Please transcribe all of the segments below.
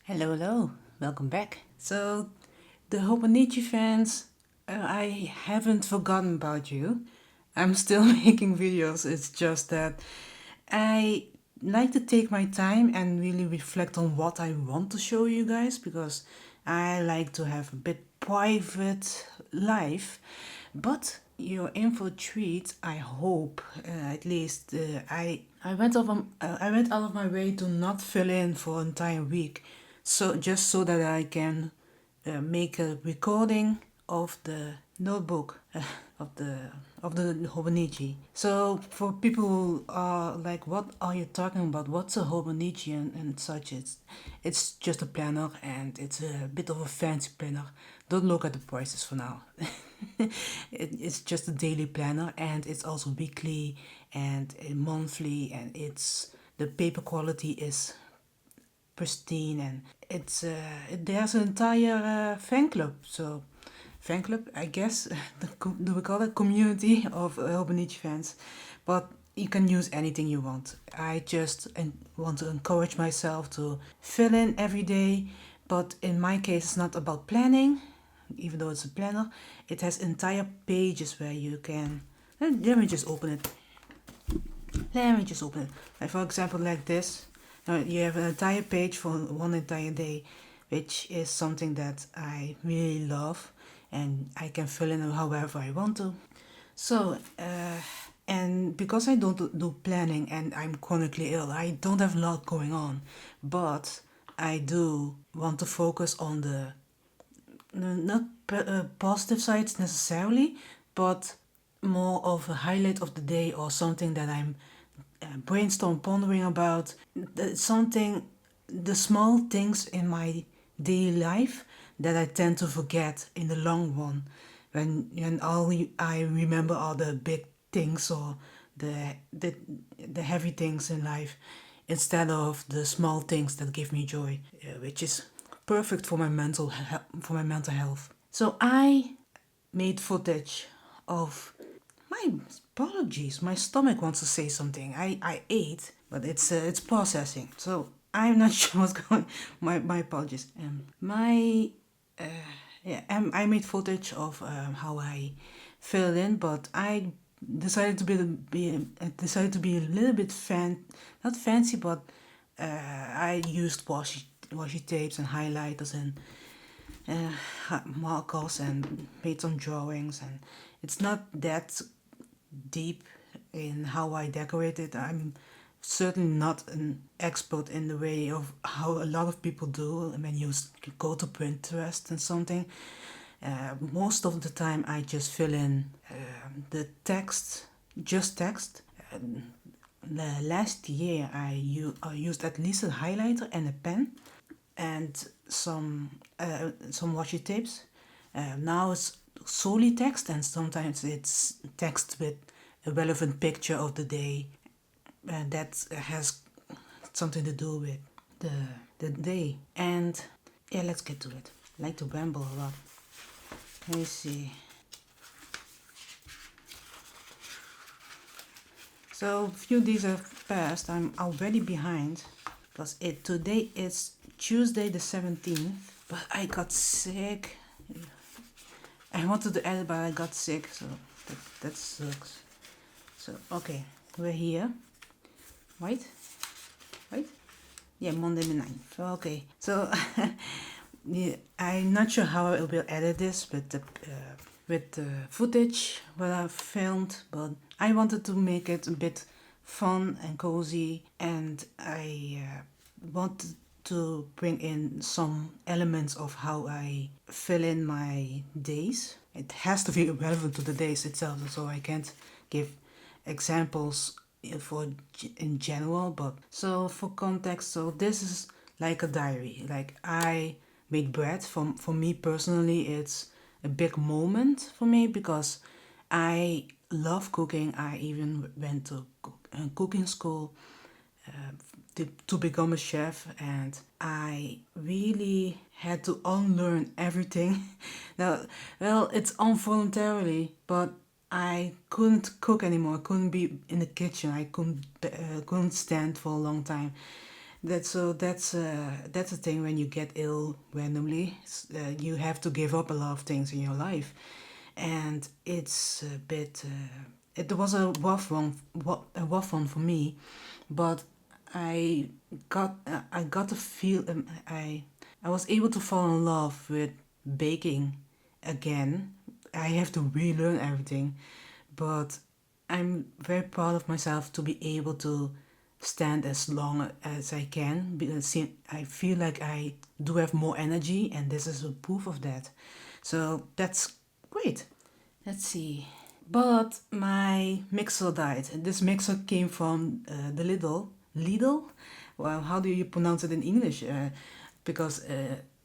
Hello, welcome back. So, the Hobonichi fans, I haven't forgotten about you. I'm still making videos, it's just that I like to take my time and really reflect on what I want to show you guys because I like to have a bit private life. But you're in for a treat, I hope. At least I went out of my way to not fill in for an entire week, so just so that I can make a recording of the notebook of the Hobonichi. So for people who are like, what are you talking about? What's a Hobonichi and such? It's just a planner and it's a bit of a fancy planner. Don't look at the prices for now. It's just a daily planner and it's also weekly and monthly, and it's the paper quality is pristine, and there's an entire fan club. So fan club, I guess, do we call it community of Hobonichi fans? But you can use anything you want. I just want to encourage myself to fill in every day, but in my case, it's not about planning. Even though it's a planner, it has entire pages where you can. Let me just open it. Let me just open it. Like for example, like this. You have an entire page for one entire day, which is something that I really love, and I can fill in however I want to. So, and because I don't do planning and I'm chronically ill, I don't have a lot going on, but I do want to focus on the not positive sides necessarily, but more of a highlight of the day or something that I'm brainstorm pondering about. Something, the small things in my daily life that I tend to forget in the long run, when all I remember are the big things or the the the heavy things in life, instead of the small things that give me joy, which is perfect for for my mental health. So I made footage of my apologies. My stomach wants to say something. I ate, but it's processing. So I'm not sure what's going. My apologies. My yeah. I made footage of how I filled in, but I decided to decided to be a little bit not fancy, but I used washi tapes and highlighters and markers and made some drawings, and it's not that deep in how I decorate it. I'm certainly not an expert in the way of how a lot of people do when you go to Pinterest and something. Most of the time I just fill in the text, just text. Last year I used at least a highlighter and a pen and some washi tapes. Now it's solely text, and sometimes it's text with a relevant picture of the day, and that has something to do with the day. And yeah, let's get to it. I like to ramble a lot. Let me see. So a few days have passed. I'm already behind because today is Tuesday the 17th, but I got sick. I wanted to edit, but I got sick, so that sucks. So okay, we're here. Right? Right? Yeah, Monday the 9th. Okay, so yeah, I'm not sure how I will edit this with the footage that I filmed, but I wanted to make it a bit fun and cozy, and I wanted to bring in some elements of how I fill in my days. It has to be relevant to the days itself, so I can't give examples for in general. But so for context, so this is like a diary. Like I make bread. For me personally, it's a big moment for me because I love cooking. I even went to cooking school to become a chef, and I really had to unlearn everything. Now, well, it's involuntarily, but I couldn't cook anymore. I couldn't be in the kitchen. I couldn't stand for a long time. That's the thing when you get ill randomly. You have to give up a lot of things in your life, and it's a bit. It was a rough one for me, but I got to feel I was able to fall in love with baking again. I have to relearn everything, but I'm very proud of myself to be able to stand as long as I can because I feel like I do have more energy, and this is a proof of that. So that's great. Let's see. But my mixer died. This mixer came from the Lidl. Well, how do you pronounce it in English? Because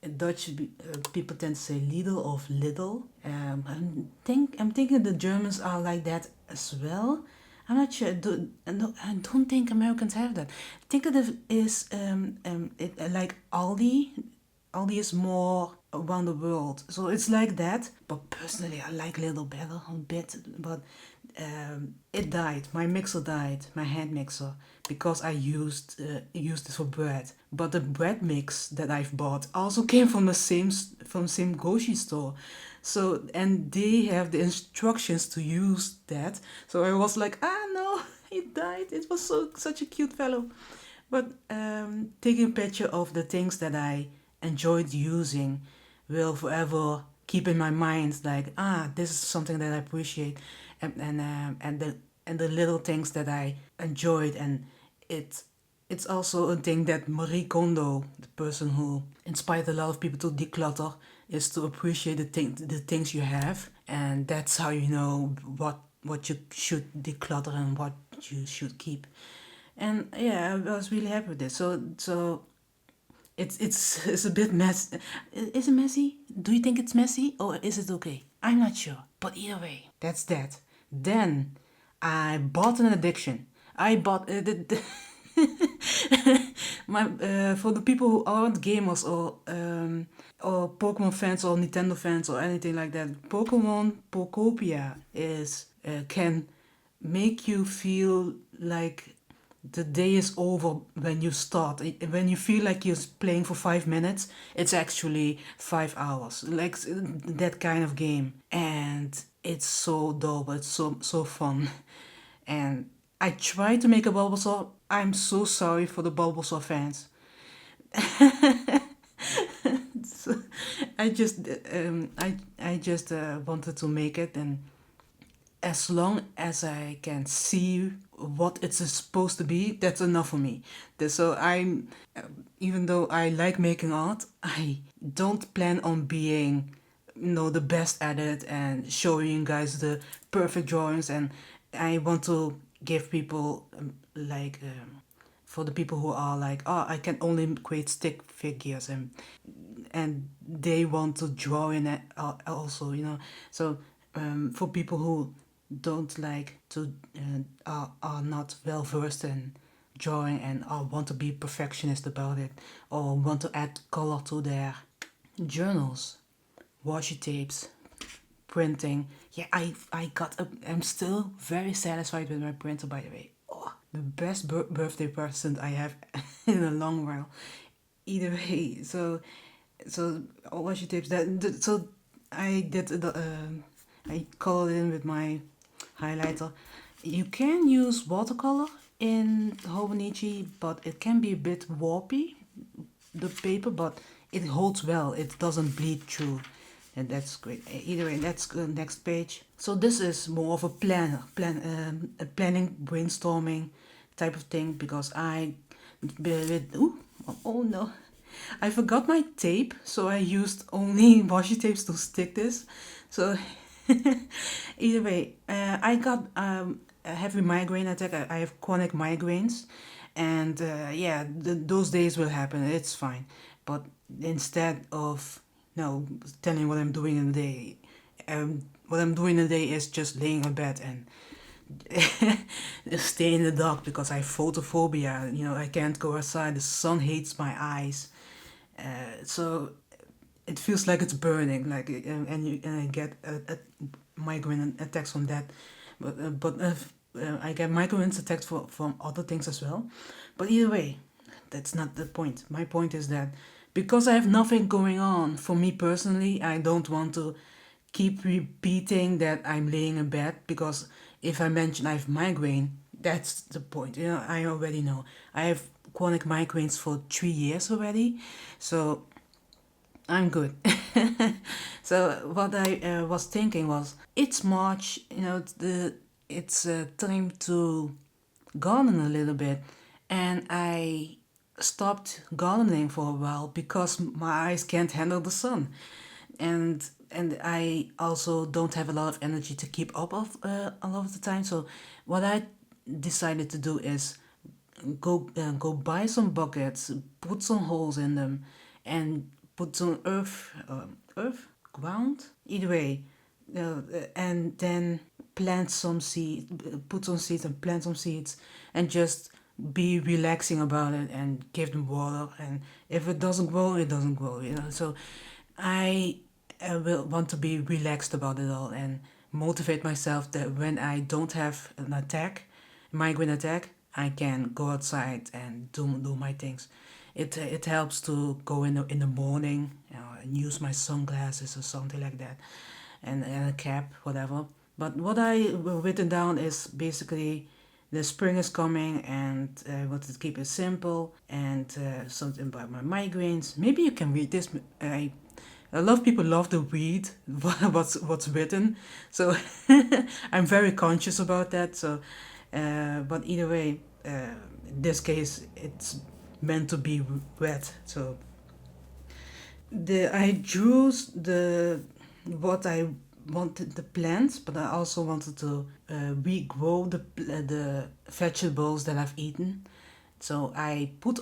in Dutch people tend to say Lidl or Lidl. I'm thinking the Germans are like that as well. I'm not sure. I don't think Americans have that. I think it is like Aldi. Aldi is more around the world, so it's like that. But personally, I like Lidl better a bit. But it died. My mixer died. My hand mixer, because I used it for bread. But the bread mix that I've bought also came from the same grocery store. So and they have the instructions to use that. So I was like, ah no, it died. It was such a cute fellow. But taking a picture of the things that I enjoyed using will forever keep in my mind, like, this is something that I appreciate, and the little things that I enjoyed. And it it's also a thing that Marie Kondo, the person who inspired a lot of people to declutter, is to appreciate the things you have, and that's how you know what you should declutter and what you should keep. And yeah, I was really happy with this. So it's a bit mess. Is it messy? Do you think it's messy or is it okay? I'm not sure. But either way, that's that. Then I bought an addiction. I bought my for the people who aren't gamers or Pokemon fans or Nintendo fans or anything like that. Pokemon Pokopia is can make you feel like the day is over when you start. When you feel like you're playing for 5 minutes, it's actually 5 hours. Like that kind of game, and it's so dope. It's so fun, and I tried to make a Bulbasaur. I'm so sorry for the Bulbasaur fans. So I just wanted to make it, and as long as I can see what it's supposed to be, that's enough for me. So even though I like making art, I don't plan on being, the best at it and showing you guys the perfect drawings. And I want to give people for the people who are like, oh, I can only create stick figures, and they want to draw in it also, So for people who don't like to are not well versed in drawing and want to be perfectionist about it, or want to add color to their journals, washi tapes, printing. Yeah, I'm still very satisfied with my printer, by the way. Oh, the best birthday present I have in a long while. Either way, so washi tapes. So I did I colored in with my highlighter. You can use watercolor in Hobonichi, but it can be a bit warpy, the paper, but it holds well. It doesn't bleed through, and that's great. Either way, let's go next page. So this is more of a a planning, brainstorming type of thing, because oh no, I forgot my tape, so I used only washi tapes to stick this. So either way, I got a heavy migraine attack. I have chronic migraines, and yeah, those days will happen. It's fine. But instead of telling what I'm doing in the day, what I'm doing in the day is just laying on bed and stay in the dark, because I have photophobia. I can't go outside. The sun hates my eyes. So it feels like it's burning, and I get a migraine attacks from that. But I get migraine attacks from other things as well. But either way, that's not the point. My point is that because I have nothing going on for me personally, I don't want to keep repeating that I'm laying in bed, because if I mention I have migraine, that's the point. I already know. I have chronic migraines for 3 years already, so I'm good. So what I was thinking was, it's March, it's time to garden a little bit, and I stopped gardening for a while because my eyes can't handle the sun, and I also don't have a lot of energy to keep up of a lot of the time. So what I decided to do is go buy some buckets, put some holes in them, and put some ground, either way, and then plant some seed, put some seeds and plant some seeds, and just be relaxing about it and give them water. And if it doesn't grow, it doesn't grow. So I will want to be relaxed about it all and motivate myself that when I don't have an attack, migraine attack, I can go outside and do my things. It helps to go in the morning, and use my sunglasses or something like that, and a cap, whatever. But what I written down is basically the spring is coming, and I wanted to keep it simple, and something about my migraines. Maybe you can read this. A lot of people love to read what's written, so I'm very conscious about that. So, but either way, in this case, it's meant to be read. So I drew the what I wanted the plants, but I also wanted to regrow the vegetables that I've eaten. So I put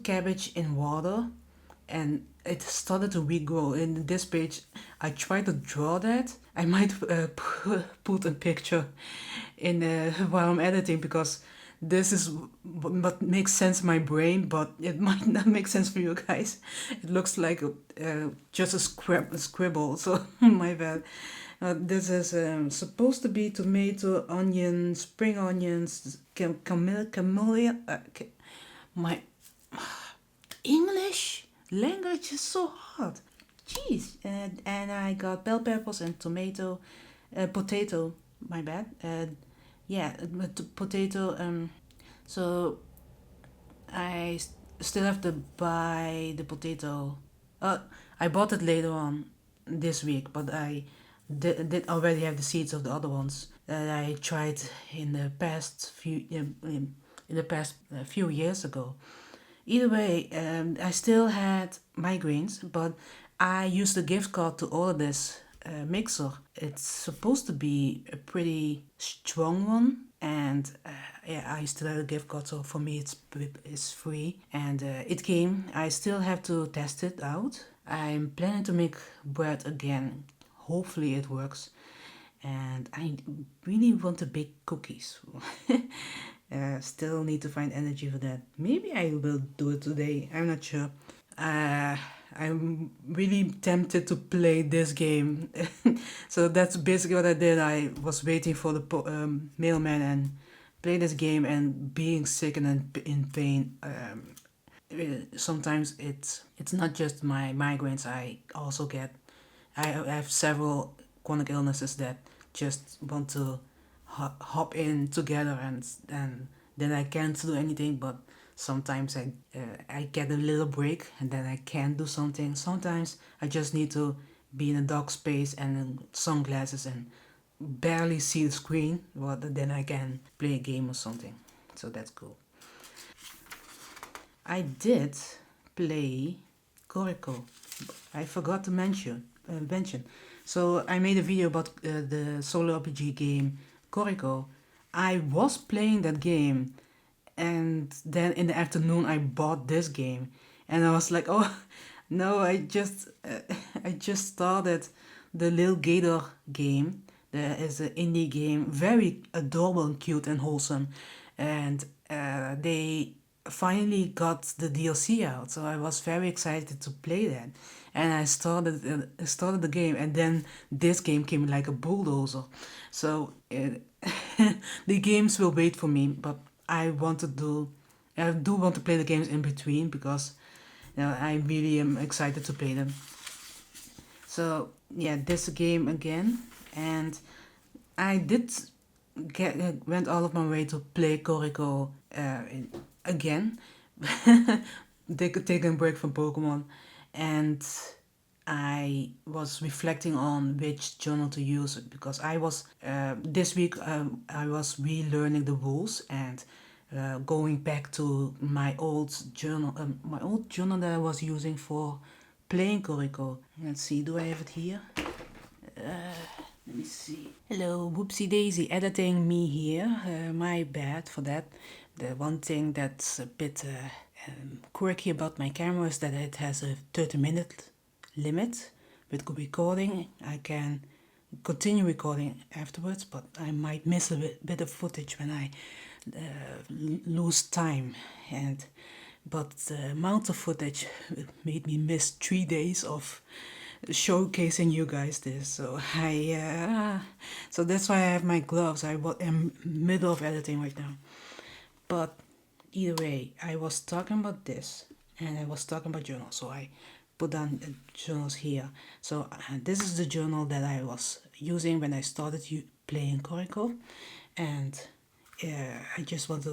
cabbage in water, and it started to regrow. In this page, I tried to draw that. I might put a picture in while I'm editing, because this is what makes sense in my brain, but it might not make sense for you guys. It looks like just a scribble, so my bad. This is supposed to be tomato, onion, spring onions, camellia. My English language is so hard. Jeez. And I got bell peppers and potato. My bad. Yeah, potato. So I still have to buy the potato. I bought it later on this week, but I did already have the seeds of the other ones that I tried in the past few years ago. Either way, I still had migraines, but I used a gift card to order this mixer. It's supposed to be a pretty strong one, and yeah, I still had a gift card, so for me it's free, and it came. I still have to test it out. I'm planning to make bread again. Hopefully it works, and I really want to bake cookies. Still need to find energy for that. Maybe I will do it today. I'm not sure. I'm really tempted to play this game. So that's basically what I did. I was waiting for the mailman and play this game, and being sick and in pain. Sometimes it's not just my migraines. I have several chronic illnesses that just want to hop in together, and then I can't do anything. But sometimes I get a little break, and then I can do something. Sometimes I just need to be in a dark space and sunglasses and barely see the screen, but then I can play a game or something. So that's cool. I did play Corico. I forgot to mention. So I made a video about the solo RPG game Corico. I was playing that game, and then in the afternoon I bought this game, and I was like, oh no, I just started the Little Gator game. There is an indie game, very adorable and cute and wholesome, and they finally got the DLC out, so I was very excited to play that. And I started the game, and then this game came like a bulldozer. So the games will wait for me, but I want to do I do want to play the games in between because I really am excited to play them. So yeah, this game again, and I did went all of my way to play Corico again. Taking a break from Pokemon, and I was reflecting on which journal to use because I was this week I was relearning the rules and going back to my old journal that I was using for playing Corico. Let's see, do I have it here? Let me see. Hello, whoopsie daisy, editing me here. My bad for that. The one thing that's a bit quirky about my camera is that it has a 30-minute limit with recording. I can continue recording afterwards, but I might miss a bit of footage when I lose time. But the amount of footage made me miss 3 days of showcasing you guys this. So so that's why I have my gloves. I am middle of editing right now. But either way, I was talking about this and I was talking about journals. So I put down journals here. So this is the journal that I was using when I started playing Corico, and I just want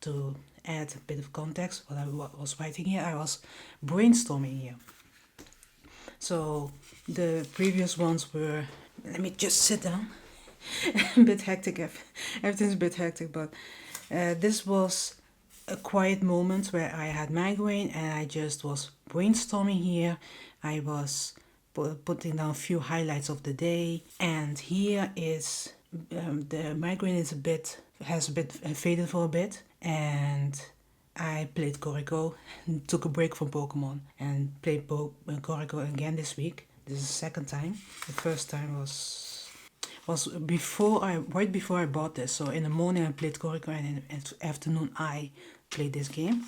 to add a bit of context. What I was writing here, I was brainstorming here. So the previous ones were, let me just sit down. A bit hectic, everything's a bit hectic, but this was a quiet moment where I had migraine and I just was brainstorming here. I was putting down a few highlights of the day, and here is the migraine has a bit faded for a bit, and I played Corico, took a break from Pokemon, and played Corico again this week. This is the second time. The first time was right before I bought this. So in the morning I played Corico, and in the afternoon I played this game.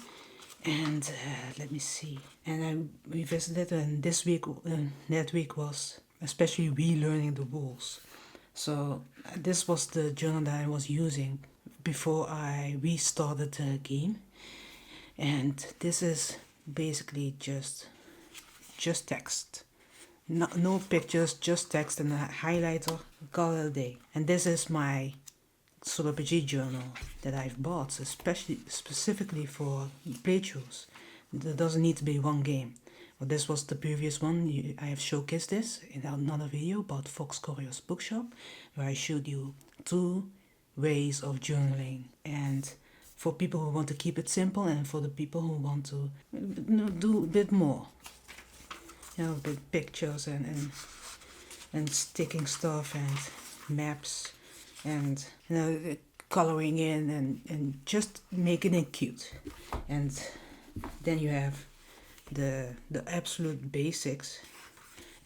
And let me see. And I revisited, and that week was especially relearning the rules. So this was the journal that I was using before I restarted the game. And this is basically just text. No pictures, just text and a highlighter, call it a day. And this is my Solo RPG journal that I've bought, specifically for playthroughs. There doesn't need to be one game. Well, this was the previous one. I have showcased this in another video about Fox Corio's bookshop, where I showed you 2 ways of journaling, and for people who want to keep it simple and for the people who want to do a bit more, with pictures and sticking stuff and maps and coloring in and just making it cute. And then you have the absolute basics,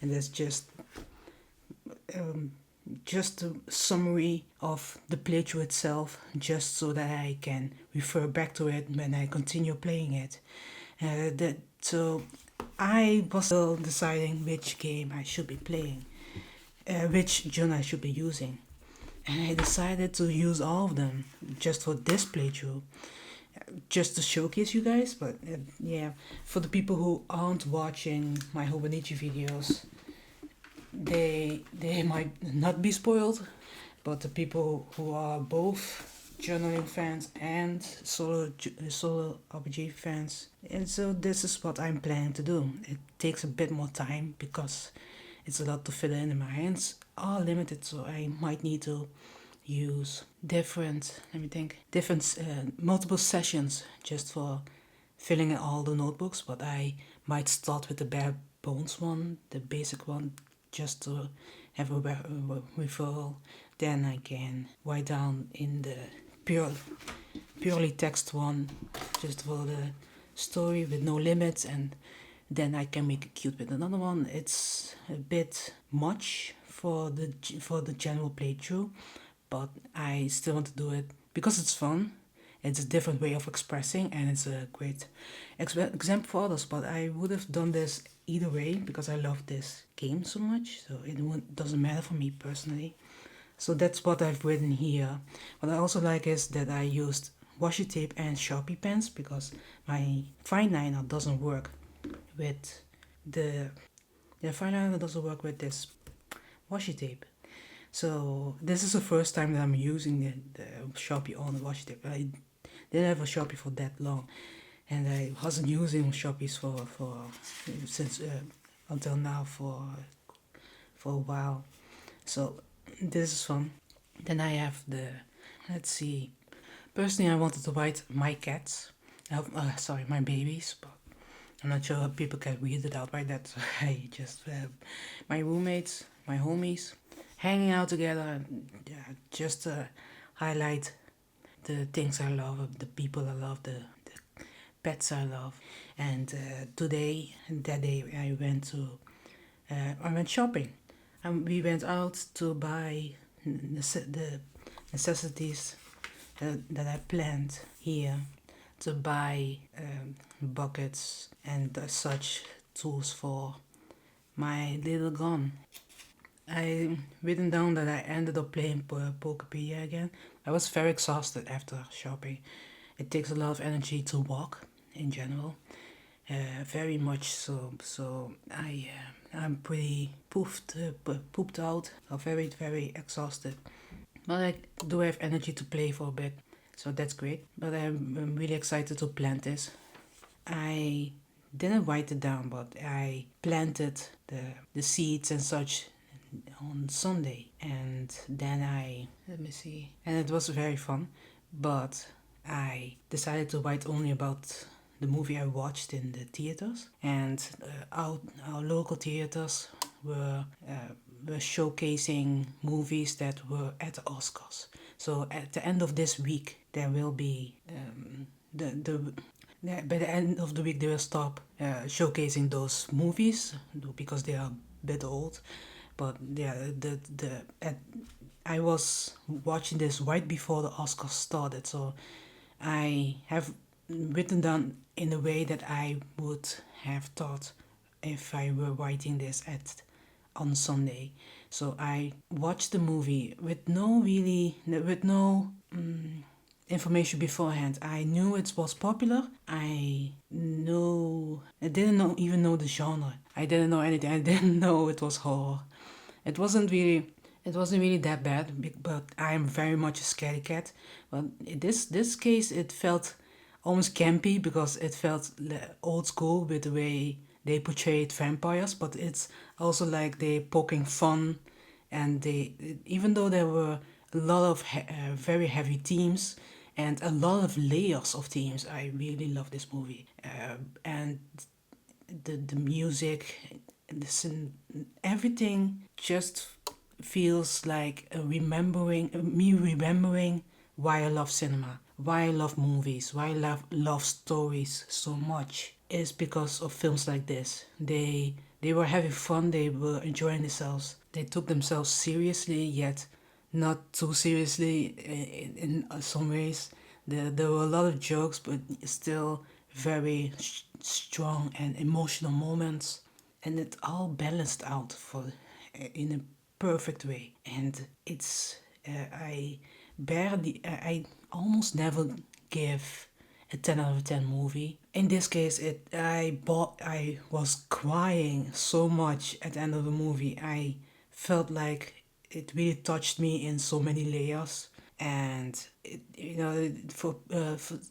and that's just a summary of the playthrough itself, just so that I can refer back to it when I continue playing it. So I was still deciding which game I should be playing, which journal I should be using, and I decided to use all of them just for this playthrough, just to showcase you guys. But yeah, for the people who aren't watching my Hobonichi videos, they might not be spoiled, but the people who are both journaling fans and solo RPG fans, and so this is what I'm planning to do. It takes a bit more time because it's a lot to fill in, and my hands are limited, so I might need to use multiple sessions just for filling in all the notebooks. But I might start with the bare bones one, the basic one, just to have a referral. Then I can write down in the purely text one, just for the story with no limits, and then I can make it cute with another one. It's a bit much for the general playthrough, but I still want to do it because it's fun. It's a different way of expressing, and it's a great example for others. But I would have done this either way because I love this game so much, so it doesn't matter for me personally. So that's what I've written here. What I also like is that I used washi tape and Sharpie pens because my fine liner doesn't work with the fine liner doesn't work with this washi tape. So this is the first time that I'm using the Sharpie on the washi tape. I didn't have a Sharpie for that long, and I wasn't using Sharpies for since until now for a while. So this is fun. Then I have let's see. Personally, I wanted to write my cats. Sorry, my babies, but I'm not sure people can read it out by that. So I just my roommates, my homies, hanging out together, and just to highlight the things I love, the people I love, the pets I love. And that day, I went shopping. We went out to buy the necessities that I planned here, to buy buckets and such tools for my little gun. I written down that I ended up playing Pokopia again. I was very exhausted after shopping. It takes a lot of energy to walk in general, very much so. So I'm pretty pooped out, or very exhausted. But I do have energy to play for a bit, so that's great. But I'm really excited to plant this. I didn't write it down, but I planted the seeds and such on Sunday, and then let me see, and it was very fun. But I decided to write only about the movie I watched in the theaters, and our local theaters were showcasing movies that were at the Oscars. So at the end of this week, there will be by the end of the week they will stop showcasing those movies because they are a bit old. But yeah, I was watching this right before the Oscars started, so I have written down in a way that I would have thought if I were writing this on Sunday. So I watched the movie with no information beforehand. I knew it was popular. I didn't even know the genre. I didn't know anything. I didn't know it was horror. It wasn't really that bad, but I am very much a scaredy cat. But in this case, it felt almost campy because it felt old school with the way they portrayed vampires. But it's also like they poking fun, and even though there were a lot of very heavy themes and a lot of layers of themes, I really love this movie. And the music, everything just feels like me remembering why I love cinema, why I love movies, why I love stories so much is because of films like this. They were having fun, they were enjoying themselves, they took themselves seriously, yet not too seriously in some ways. There were a lot of jokes, but still very strong and emotional moments, and it all balanced out in a perfect way. And it's I almost never give a 10 out of 10 movie. In this case, I was crying so much at the end of the movie. I felt like it really touched me in so many layers. And for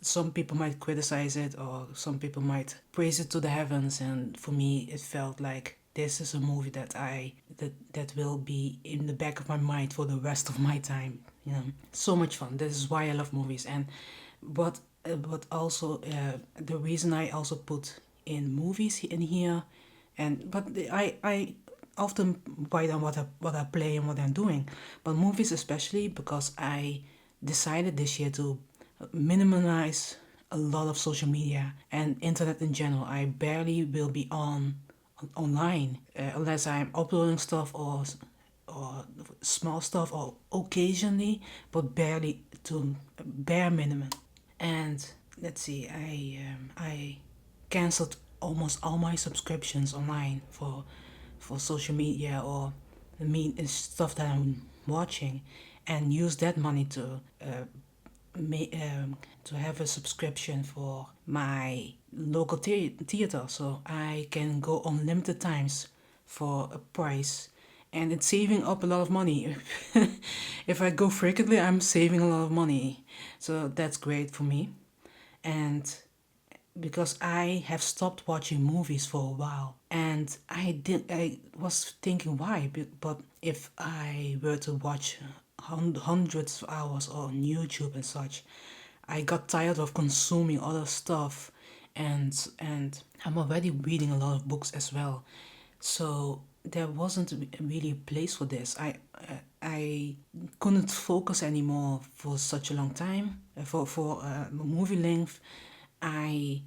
some people might criticize it, or some people might praise it to the heavens, and for me it felt like this is a movie that will be in the back of my mind for the rest of my time. So much fun. This is why I love movies. And but also the reason I also put in movies in here, but I often write down what I play and what I'm doing, but movies especially, because I decided this year to minimize a lot of social media and internet in general. I barely will be online unless I'm uploading stuff or small stuff, or occasionally, but barely, to bare minimum. And let's see, I canceled almost all my subscriptions online for social media or stuff that I'm watching, and use that money to to have a subscription for my local theater, so I can go unlimited times for a price, and it's saving up a lot of money. If I go frequently, I'm saving a lot of money, so that's great for me. And because I have stopped watching movies for a while, and I was thinking why, but if I were to watch hundreds of hours on YouTube and such, I got tired of consuming other stuff, and I'm already reading a lot of books as well, so there wasn't really a place for this. I couldn't focus anymore for such a long time. For movie length, I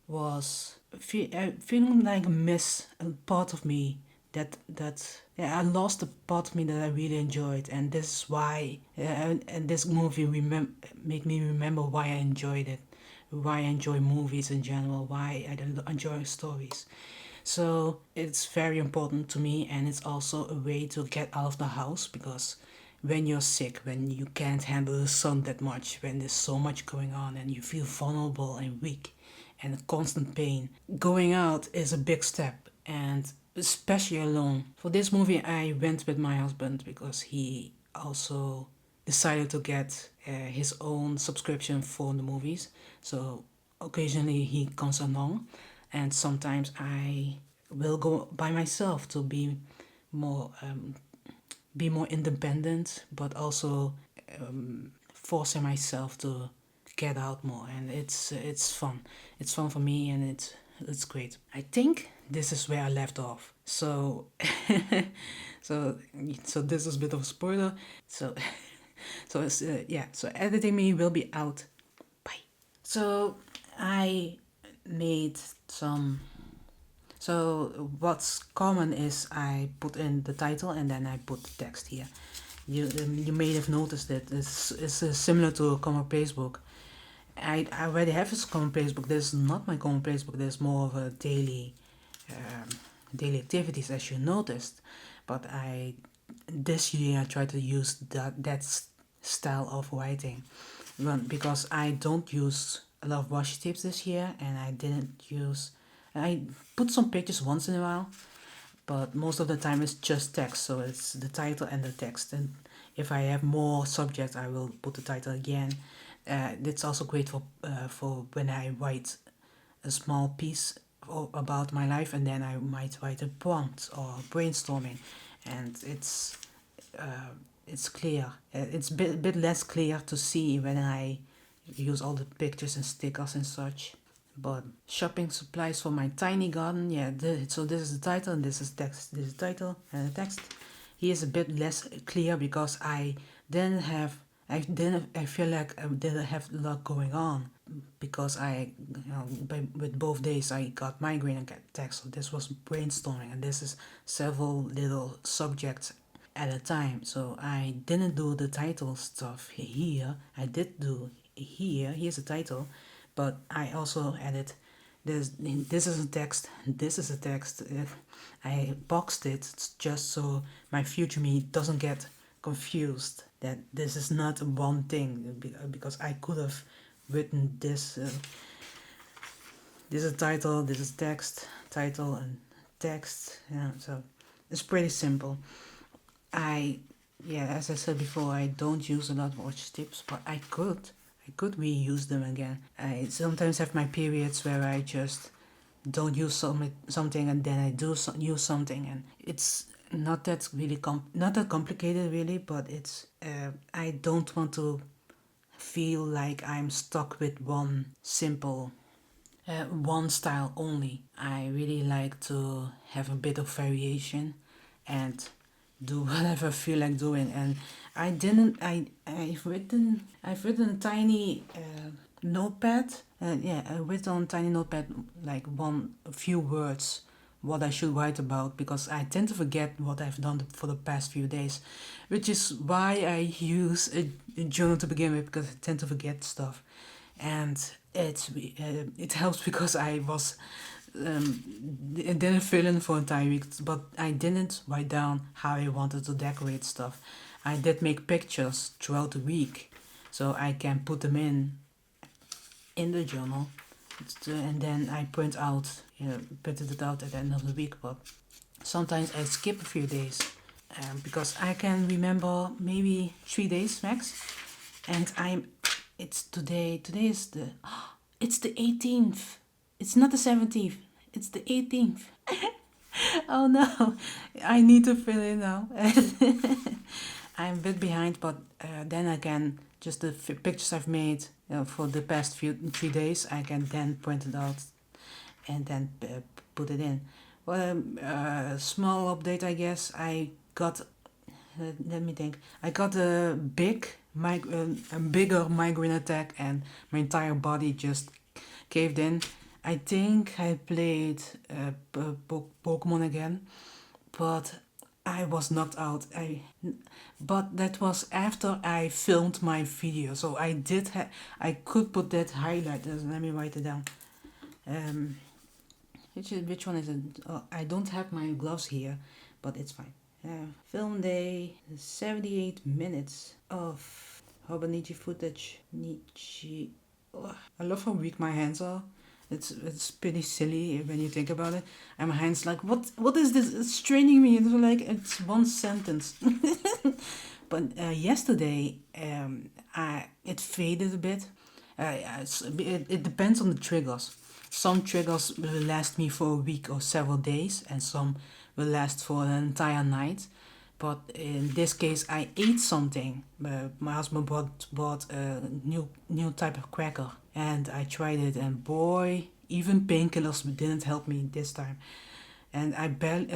was feeling like I miss a part of me, that yeah, I lost a part of me that I really enjoyed, and this is why and this movie made me remember why I enjoyed it, why I enjoy movies in general, why I enjoy stories. So it's very important to me, and it's also a way to get out of the house, because when you're sick, when you can't handle the sun that much, when there's so much going on and you feel vulnerable and weak and constant pain, going out is a big step, and especially alone. For this movie, I went with my husband because he also decided to get his own subscription for the movies. So occasionally he comes along, and sometimes I will go by myself to more more independent, but also forcing myself to get out more, and it's fun. It's fun for me, and it's great. I think this is where I left off. So so so this is a bit of a spoiler. So so it's, yeah. So editing me will be out. Bye. So I made some. So what's common is I put in the title and then I put the text here. You may have noticed that it's similar to a common Facebook. I already have a common Facebook. This is not my common Facebook. This is more of a um, daily activities, as you noticed. But this year I try to use that style of writing, because I don't use a lot of washi tapes this year, and I put some pictures once in a while, but most of the time it's just text, so it's the title and the text. And if I have more subjects, I will put the title again. It's also great for when I write a small piece about my life, and then I might write a prompt or brainstorming, and it's clear. It's a bit less clear to see when I use all the pictures and stickers and such. But shopping supplies for my tiny garden, yeah. So this is the title and this is text. This is the title and the text. Here is a bit less clear because I feel like I didn't have a lot going on, because with both days I got migraine and got text. So this was brainstorming, and this is several little subjects at a time. So I didn't do the title stuff here. I did do here. Here's the title, but I also added this. This is a text. This is a text. I boxed it just so my future me doesn't get confused that this is not one thing, because I could have written this. This is title. This is text. Title and text. Yeah, so it's pretty simple. Yeah, as I said before, I don't use a lot of watch tips, but I could reuse them again. I sometimes have my periods where I just don't use something, and then I use something, and it's not that really not that complicated really, but it's I don't want to feel like I'm stuck with one style only. I really like to have a bit of variation and do whatever I feel like doing. And I didn't. I've written a tiny notepad. Yeah, I written on a tiny notepad like a few words what I should write about, because I tend to forget what I've done for the past few days, which is why I use a journal to begin with, because I tend to forget stuff, and it helps because I didn't fill in for entire week, but I didn't write down how I wanted to decorate stuff. I did make pictures throughout the week, so I can put them in the journal. And then I print it out at the end of the week. But sometimes I skip a few days because I can remember maybe 3 days max. And it's today. Today is it's the 18th. It's not the 17th. It's the 18th. Oh no, I need to fill in now. I'm a bit behind, but then I can just the pictures I've made for the past 3 days. I can then print it out and then put it in. Well, small update, I guess. I got. Let me think. I got a bigger migraine attack, and my entire body just caved in. I think I played Pokemon again, but I was knocked out. But that was after I filmed my video, so I could put that highlight. Let me write it down. Which one is it? Oh, I don't have my gloves here, but it's fine. Film day, 78 minutes of Hobonichi footage. Oh, I love how weak my hands are. It's pretty silly when you think about it. And my hands like, what is this? It's straining me. It's like it's one sentence. But yesterday, it faded a bit. It depends on the triggers. Some triggers will last me for a week or several days, and some will last for an entire night. But in this case, I ate something. My husband bought a new type of cracker, and I tried it, and boy, even painkillers didn't help me this time. And I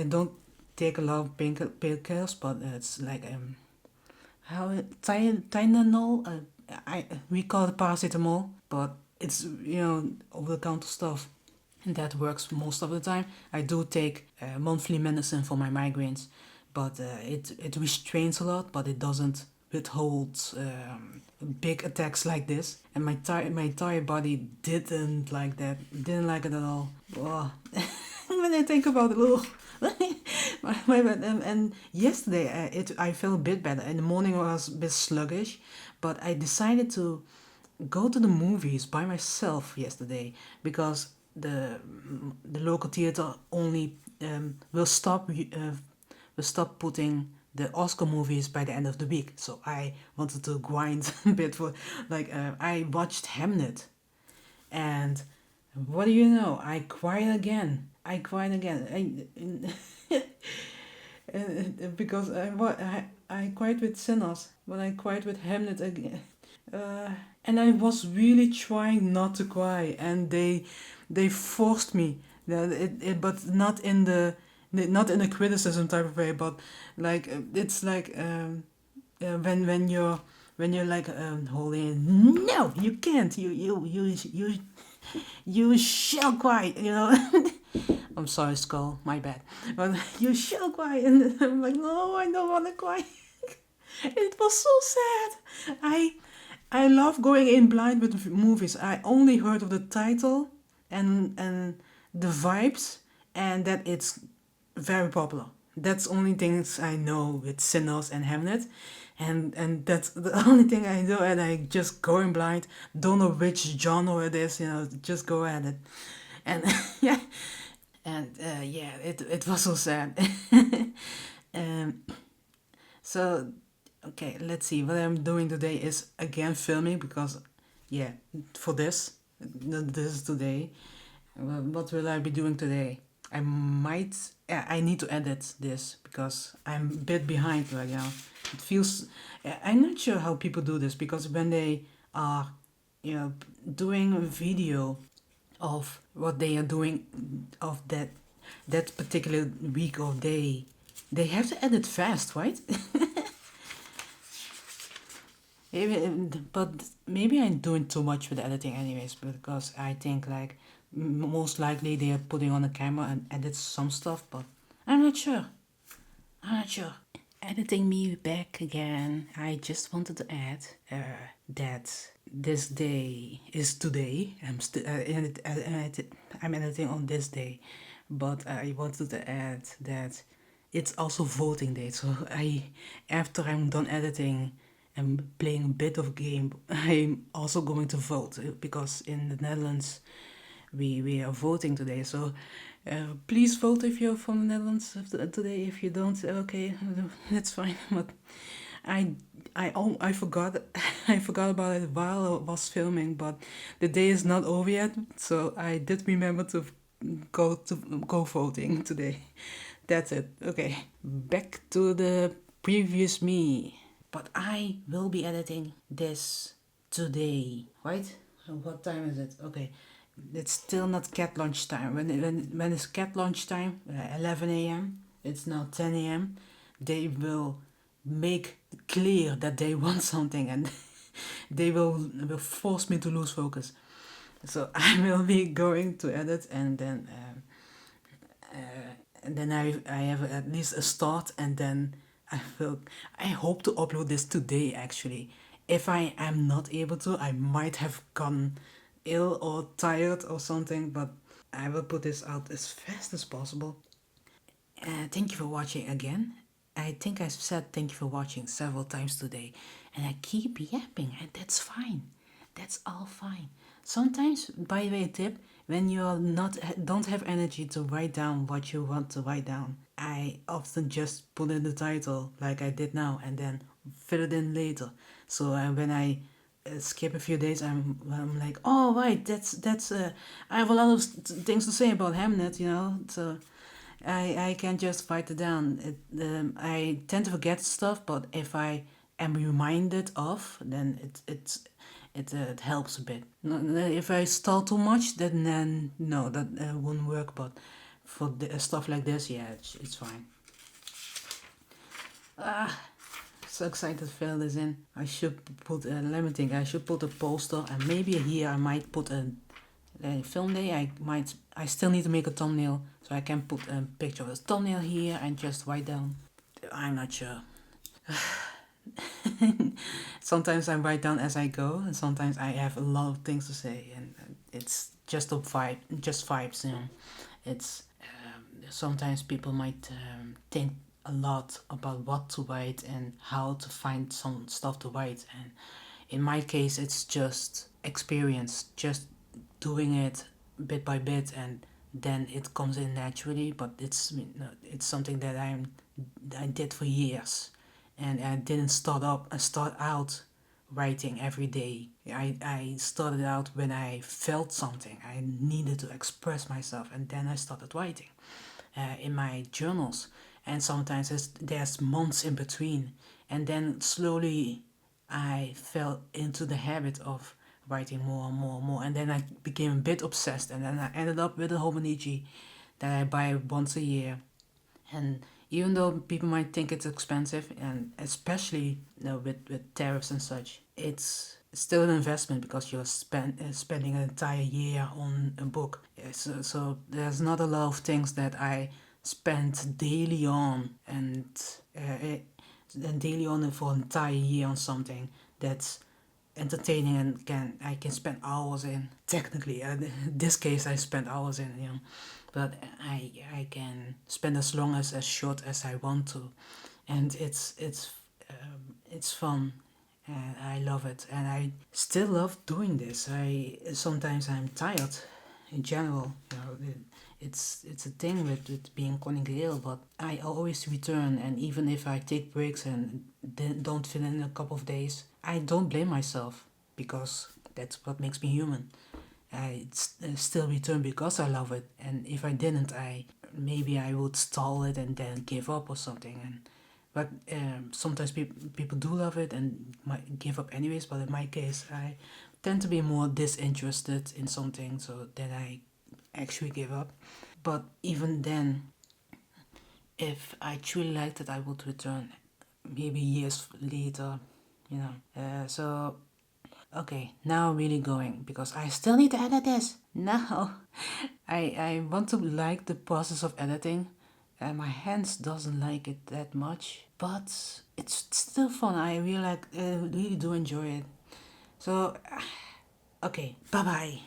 don't take a lot of painkillers, but it's like Tylenol. We call it paracetamol, but it's over the counter stuff, and that works most of the time. I do take monthly medicine for my migraines, but it restrains a lot, but it doesn't withhold big attacks like this. And my entire body didn't like that. Didn't like it at all. Oh. When I think about it, and yesterday I felt a bit better. In the morning I was a bit sluggish, but I decided to go to the movies by myself yesterday because the local theater only will stop putting the Oscar movies by the end of the week. So I wanted to grind a bit for I watched Hamnet, and what do you know? I cried again. Because I cried with Sinners, but I cried with Hamlet again. And I was really trying not to cry, and they forced me. But not in a criticism type of way, but like it's like when you're like holding, no, you can't, you shall cry, I'm sorry, Skull, my bad, but you shall cry, and I'm like, no, I don't want to cry. It was so sad. I love going in blind with movies. I only heard of the title and the vibes, and that it's very popular. That's only things I know with Sinners and Hamlet, and that's the only thing I know. And I just go in blind, don't know which genre it is, just go at it, and yeah, and it was so sad. um, so okay, let's see. What I'm doing today is again filming because, for this is today. What will I be doing today? I need to edit this because I'm a bit behind right now. It feels, I'm not sure how people do this, because when they are, doing a video of what they are doing of that particular week or day, they have to edit fast, right? But maybe I'm doing too much with editing anyways, because I think like most likely they are putting on a camera and edit some stuff, but I'm not sure. Editing me back again. I just wanted to add that this day is today. I'm editing on this day, but I wanted to add that it's also voting day. So after I'm done editing, am playing a bit of game, I'm also going to vote because in the Netherlands we are voting today. So please vote if you're from the Netherlands today. If you don't, okay, that's fine. But I I forgot I forgot about it while I was filming, but the day is not over yet, so I did remember to go voting today. That's it. Okay, back to the previous me. But I will be editing this today, right? What time is it? Okay, it's still not cat lunch time. When it's cat lunch time, 11 a.m. It's now 10 a.m. They will make clear that they want something, and they will force me to lose focus. So I will be going to edit, and then I have at least a start, and then I will I hope to upload this today actually. If I am not able to, I might have gone ill or tired or something, but I will put this out as fast as possible. Thank you for watching again. I think I've said thank you for watching several times today, and I keep yapping, and that's fine. That's all fine. Sometimes, by the way, a tip: when you're not don't have energy to write down what you want to write down, I often just put in the title like I did now, and then fill it in later. So when I skip a few days, I'm like, oh right, that's I have a lot of things to say about Hamnet, you know. So I can just write it down. I tend to forget stuff, but if I am reminded of, then it helps a bit. If I stall too much, then no, that won't work. But for stuff like this, yeah, it's fine. So excited to fill this in. I should put let me think. I should put a poster, and maybe here I might put a film day. I still need to make a thumbnail, so I can put a picture of a thumbnail here and just write down. I'm not sure. Sometimes I write down as I go, and sometimes I have a lot of things to say, and it's just a vibe, just vibes. You know, it's sometimes people might think a lot about what to write and how to find some stuff to write, and in my case, it's just experience, just doing it bit by bit, and then it comes in naturally. But it's something that I did for years, and I didn't start out writing every day. I started out when I felt something. I needed to express myself, and then I started writing in my journals. And sometimes there's months in between, and then slowly I fell into the habit of writing more and more and more, and then I became a bit obsessed, and then I ended up with a Hobonichi that I buy once a year. And even though people might think it's expensive, and especially with tariffs and such, it's still an investment because you're spending an entire year on a book. Yeah, so there's not a lot of things that I spend daily on, and daily on it for an entire year on something that's entertaining and I can spend hours in. Technically, in this case, I spend hours in, you know, but I can spend as short as I want to, and it's fun, and I love it, and I still love doing this. I sometimes I'm tired, in general, you know. It's a thing with being chronically ill, but I always return, and even if I take breaks and don't fill in a couple of days, I don't blame myself because that's what makes me human. I still return because I love it, and if I didn't, maybe I would stall it and then give up or something. But sometimes people do love it and might give up anyways. But in my case, I tend to be more disinterested in something, so then I actually give up. But even then, if I truly liked it, I would return maybe years later, you know. So okay, now I'm really going because I still need to edit this. Now I want to like the process of editing, and my hands doesn't like it that much, but it's still fun. I really do enjoy it. So okay, bye bye.